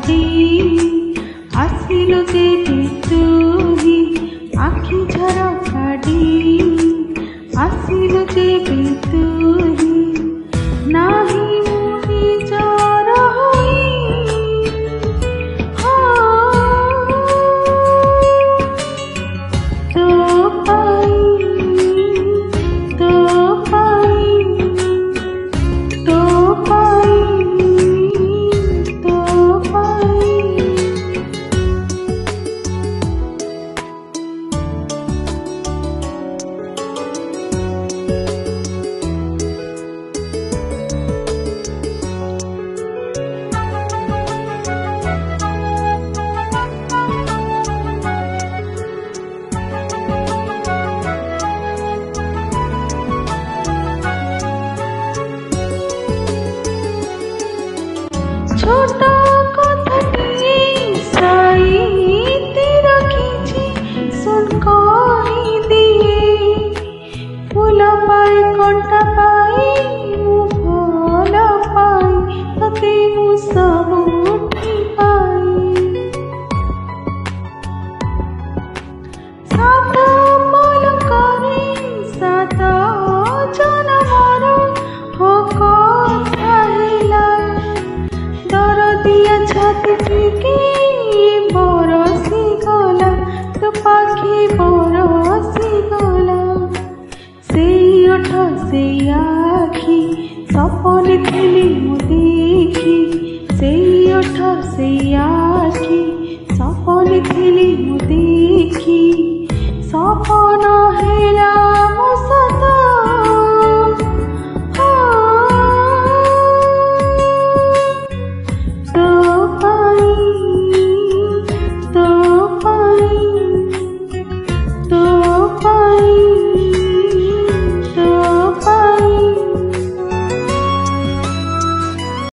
छाड़ी आसिलु जेबे तुही आखि झरकाड़ी आसिलु जेबे तुही नाही मुहि जर होई तो पाई तो पाई तो पाई तो पाई छोटा कथाटी साईती रखिछि सुन कहि दिए फूल पाई कंटा पाई मु फल पाई तते मु सबुठी पाई सात पल करे सात जनमर हो कथा हेला दरदिया छाती टिके बरसी गला तो पाखी बरसी गला से ओठ से आखि सपन थिली मु देखी से ओठ से आखि सपन थिली मु देखी।